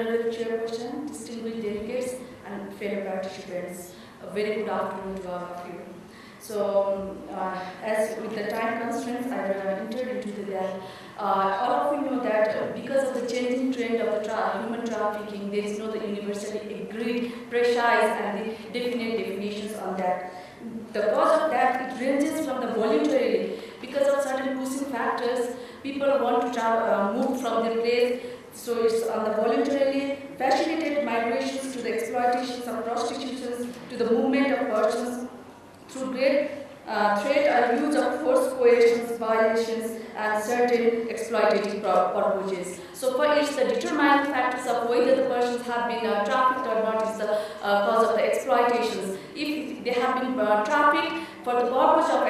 Honorable Chairperson, distinguished delegates, and fellow participants, a very good afternoon to all of you. So, as with the time constraints, I entered into that. All of you know that because of the changing trend of the human trafficking, there is no the universally agreed, precise, and the definite definitions on that. The cause of that, it ranges from the voluntarily, because of certain pushing factors, people want to move from their place. So it's on the voluntarily facilitated migrations to the exploitations of prostitutions, to the movement of persons through great threat or use of force, coercions, violations, and certain exploitative purposes. So for each, the determining factors of whether the persons have been trafficked or not is the cause of the exploitations. If they have been trafficked for the purpose of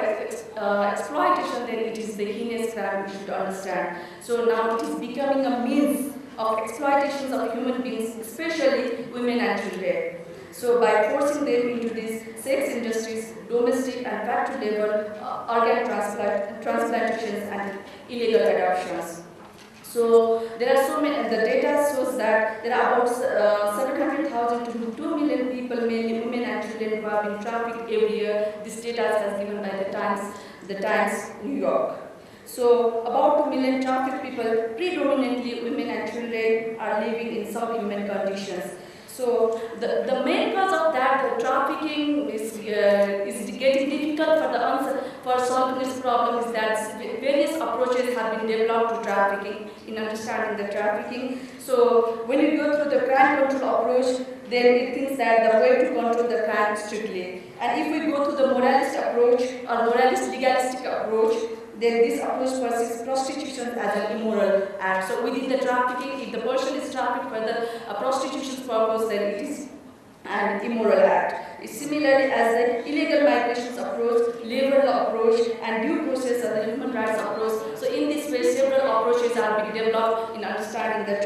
exploitation, then it is the heinous crime we should understand. So now it is becoming a means of exploitations of human beings, especially women and children. So by forcing them into these sex industries, domestic and factory labor, organ transplantations, and illegal adoptions. So there are so many, the data shows that there are about 700,000 to 2 million people, mainly women and children, who have been trafficked every year. This data is given by the Times, New York. So about 2 million trafficked people, predominantly women and children, are living in subhuman conditions. So the main cause of that, the trafficking is getting difficult for the answer for solving this problem is that various approaches have been developed to trafficking, in understanding the trafficking. So when you go through the crime control approach, then it thinks that the way to control the crime strictly. And if we go to the moralist approach or moralist legalistic approach, then this approach perceives prostitution as an immoral act. So within the trafficking, if the person is trafficked for the prostitution's purpose, then it is an immoral act. Similarly, as the illegal migrations approach, labor law approach, and due process of the human rights approach. So in this way, several approaches are being developed in understanding the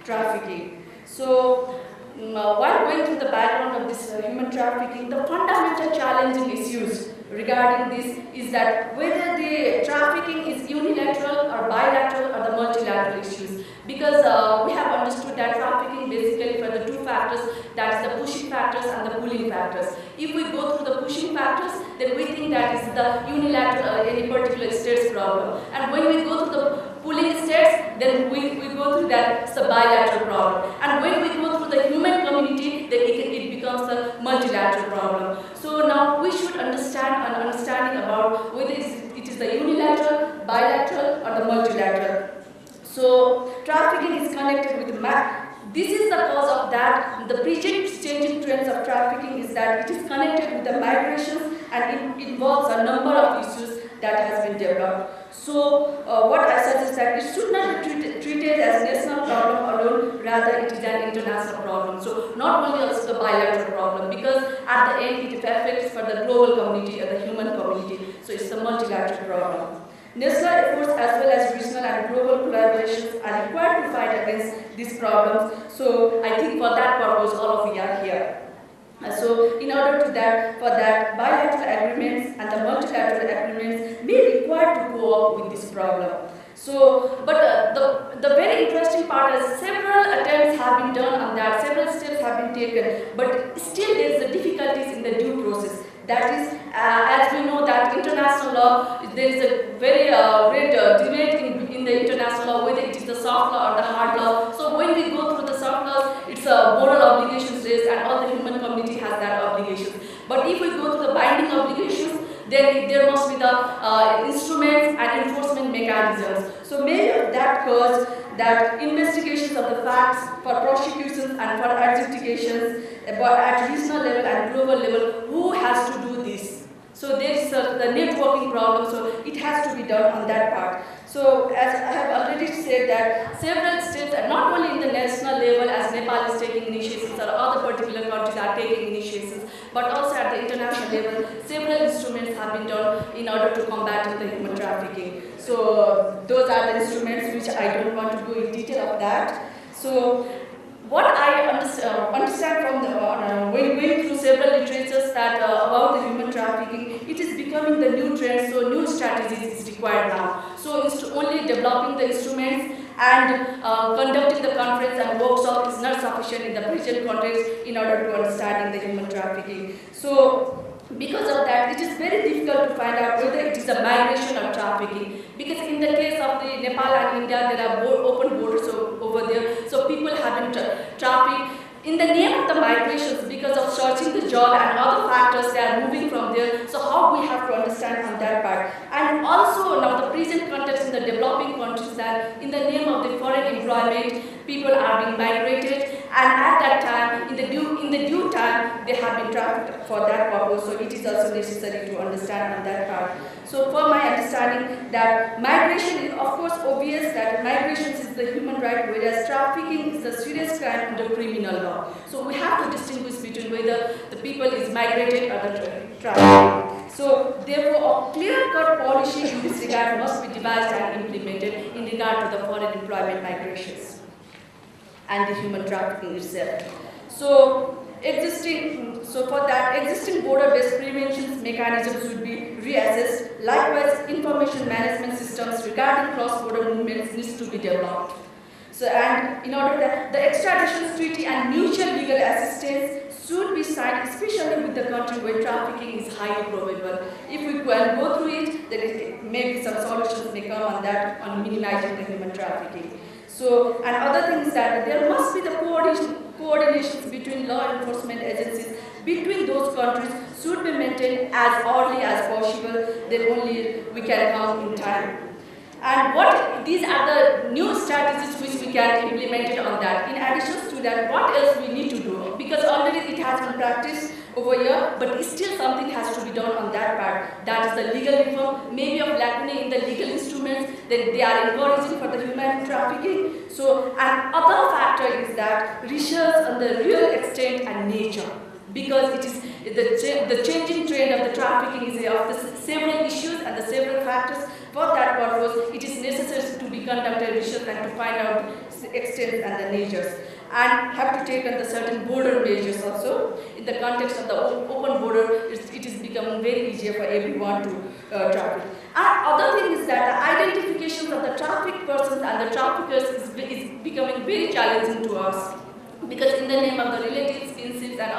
trafficking. So while going through the background of this human trafficking, the fundamental challenging issues regarding this is that whether the trafficking is unilateral or bilateral or the multilateral issues. Because we have understood that trafficking basically for the two factors, that is the pushing factors and the pulling factors. If we go through the pushing factors, then we think that is the unilateral any particular state's problem. And when we go through the pulling states, then we go through that it's a bilateral problem. And when we go through the human community, then it becomes a multilateral problem. So now we should understand an understanding about whether it is the unilateral, bilateral, or the multilateral. So trafficking is connected with this is the cause of that. The present changing trends of trafficking is that it is connected with the migrations and it involves a number of issues that has been developed. So what I suggest that it should not be treated as a national problem alone, rather it is an international problem. So not only also the bilateral problem, because at the end it affects for the global community or the human community. So it's a multilateral problem. National efforts as well as regional and global collaborations are required to fight against these problems. So I think for that purpose all of you are here. So in order to that, for that, bilateral agreements and the multilateral agreements may be required to go up with this problem. So, but the very interesting part is several attempts have been done on that, several steps have been taken, but still there is the difficulties in the due process. That is, as we know that international law, there is a very great debate in the international law whether it is the soft law or the hard law. So when we go through the soft laws, it's a moral obligations raised and all the human community has that obligation. But if we go to the binding obligations, then there must be the instruments and enforcement mechanisms. So many of that cause that investigations of the facts for prosecutions and for adjudications at regional level and global level, who has to do this? So there is the networking problem, so it has to be done on that part. So as I have already said that several steps, and not only in the national level as Nepal is taking initiatives or other particular countries are taking initiatives, but also at the international level, several instruments have been done in order to combat the human trafficking. So those are the instruments which I don't want to go in detail of that. So what I understand from when going through several literatures that about the human trafficking, it is becoming the new trend, so new strategies is required now. So it's only developing the instruments and conducting the conference and workshops condition in the present context in order to understanding the human trafficking. So, because of that, it is very difficult to find out whether it is a migration or trafficking. Because in the case of the Nepal and India, there are open borders over there, so people have been trafficked. In the name of the migrations, because of searching the job and other factors, they are moving from there. So how we have to understand on that part. And also now the present context in the developing countries, that in the name of the foreign employment, people are being migrated, and at that time, in the due time, they have been trafficked for that purpose. So it is also necessary to understand on that part. So for my understanding, that migration is of course obvious that migration is the human right, whereas trafficking is a serious crime under criminal law. So we have to distinguish between whether the people is migrated or the trafficking. So therefore, a clear-cut policy in this regard must be devised and implemented in regard to the foreign employment migrations and the human trafficking itself. So for that, existing border-based prevention mechanisms should be reassessed. Likewise, information management systems regarding cross-border movements needs to be developed. So, and in order that the extradition treaty and mutual legal assistance should be signed, especially with the country where trafficking is highly probable. If we can go through it, then maybe some solutions may come on that, on minimizing the human trafficking. So, and other things that there must be the coordinations between law enforcement agencies between those countries should be maintained as early as possible, then only we can come in time. And these are the new strategies which we can implement it on that. In addition to that, what else we need to do? Because already it has been practiced over here, but still something has to be done on that part. That is the legal reform, maybe of lacunae in the legal instruments, then they are encouraging for the human trafficking. So, and other factor is that research on the real extent and nature. Because it is the changing trend of the trafficking is of the several issues and the several factors. For that purpose, it is necessary to be conducted research and to find out the extent and the natures. And have to take on the certain border measures also. In the context of the open border, it is becoming very easier for everyone to traffic. And other thing is that the identification of the trafficked persons and the traffickers is becoming very challenging to us. Because in the name of the relatives, kinship and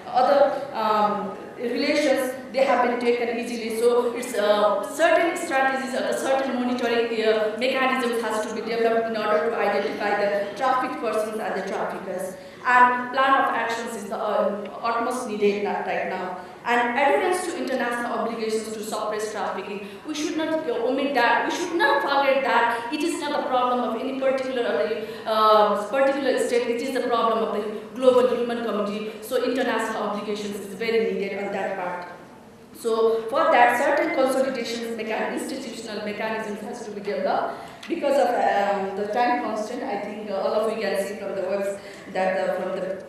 other relations, they have been taken easily. So it's certain strategies or the certain monitoring mechanisms has to be developed in order to identify the trafficked persons and the traffickers. And plan of actions is the utmost needed right now. And adherence to international obligations to suppress trafficking. We should not omit that. We should not forget that it is not a problem of any particular state. It is the problem of the global human community. So international obligations is very needed on that part. So for that, certain consolidations, institutional mechanisms has to be developed. Because of the time constant, I think all of you can see from the works that from the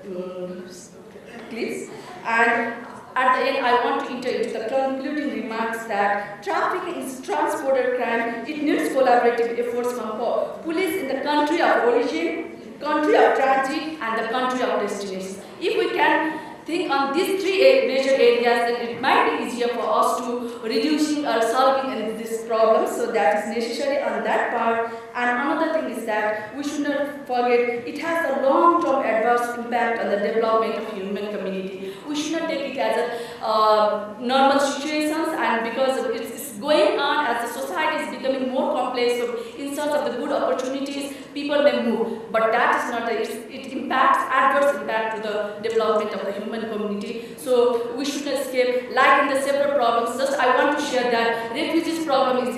clips. And at the end, I want to enter into the concluding remarks that trafficking is transborder crime. It needs collaborative efforts from police in the country of origin, country of transit, and the country of destination. If we can think on these three major areas, then it might be easier for us to reducing or solving this problem. So that is necessary on that part. And another thing is that we should not forget it has a long-term adverse impact on the development of human community. We should not take it as a normal situations, and because it's going on as the society is becoming more complex, so in search of the good opportunities, people may move. But that is not it impacts adverse impact to the development of the human community. So we should not escape. Like in the several problems, just I want to share that refugees problem is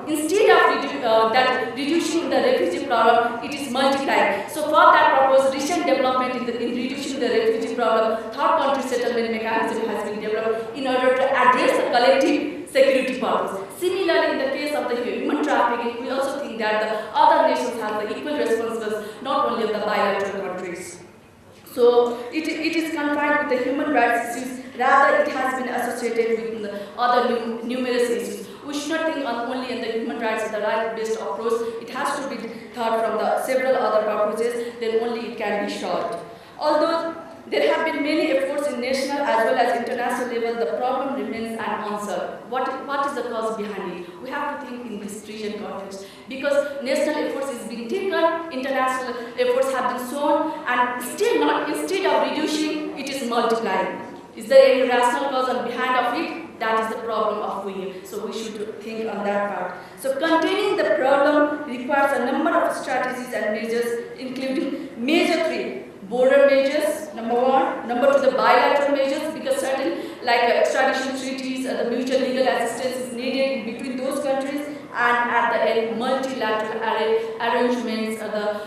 instead of reducing the refugee problem, it is multiplying. So for that purpose, recent development in reducing the refugee problem, third country settlement mechanism has been developed in order to address the collective security purpose. Similarly, in the case of the human trafficking, we also think that the other nations have the equal responsibilities, not only of the bilateral countries. So it is confined with the human rights issues, rather it has been associated with other numerous issues. We should not think only in the human rights as the right-based approach. It has to be thought from the several other purposes, then only it can be solved. Although there have been many efforts in national as well as international level, the problem remains unanswered. What is the cause behind it? We have to think in this region context. because national efforts is being taken, international efforts have been shown, and still not, instead of reducing, it is multiplying. Is there any rational cause on behind of it? That is the problem of we. So we should think on that part. So containing the problem requires a number of strategies and measures, including major three. Border measures, number one. Number two, the bilateral measures, because certain like extradition treaties, the mutual legal assistance is needed in between those countries, and at the end, multilateral arrangements, the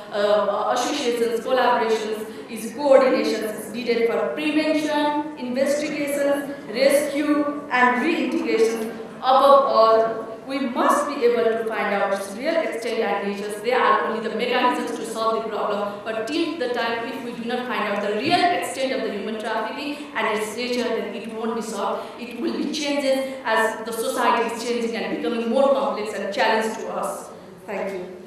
associations, collaborations, is coordination is needed for prevention, investigation, rescue, and reintegration. Above all, we must be able to find out its real extent and natures. They are only the mechanisms to solve the problem, but till the time if we do not find out the real extent of the human trafficking and its nature, then it won't be solved. It will be changes as the society is changing and becoming more complex and challenge to us. Thank you.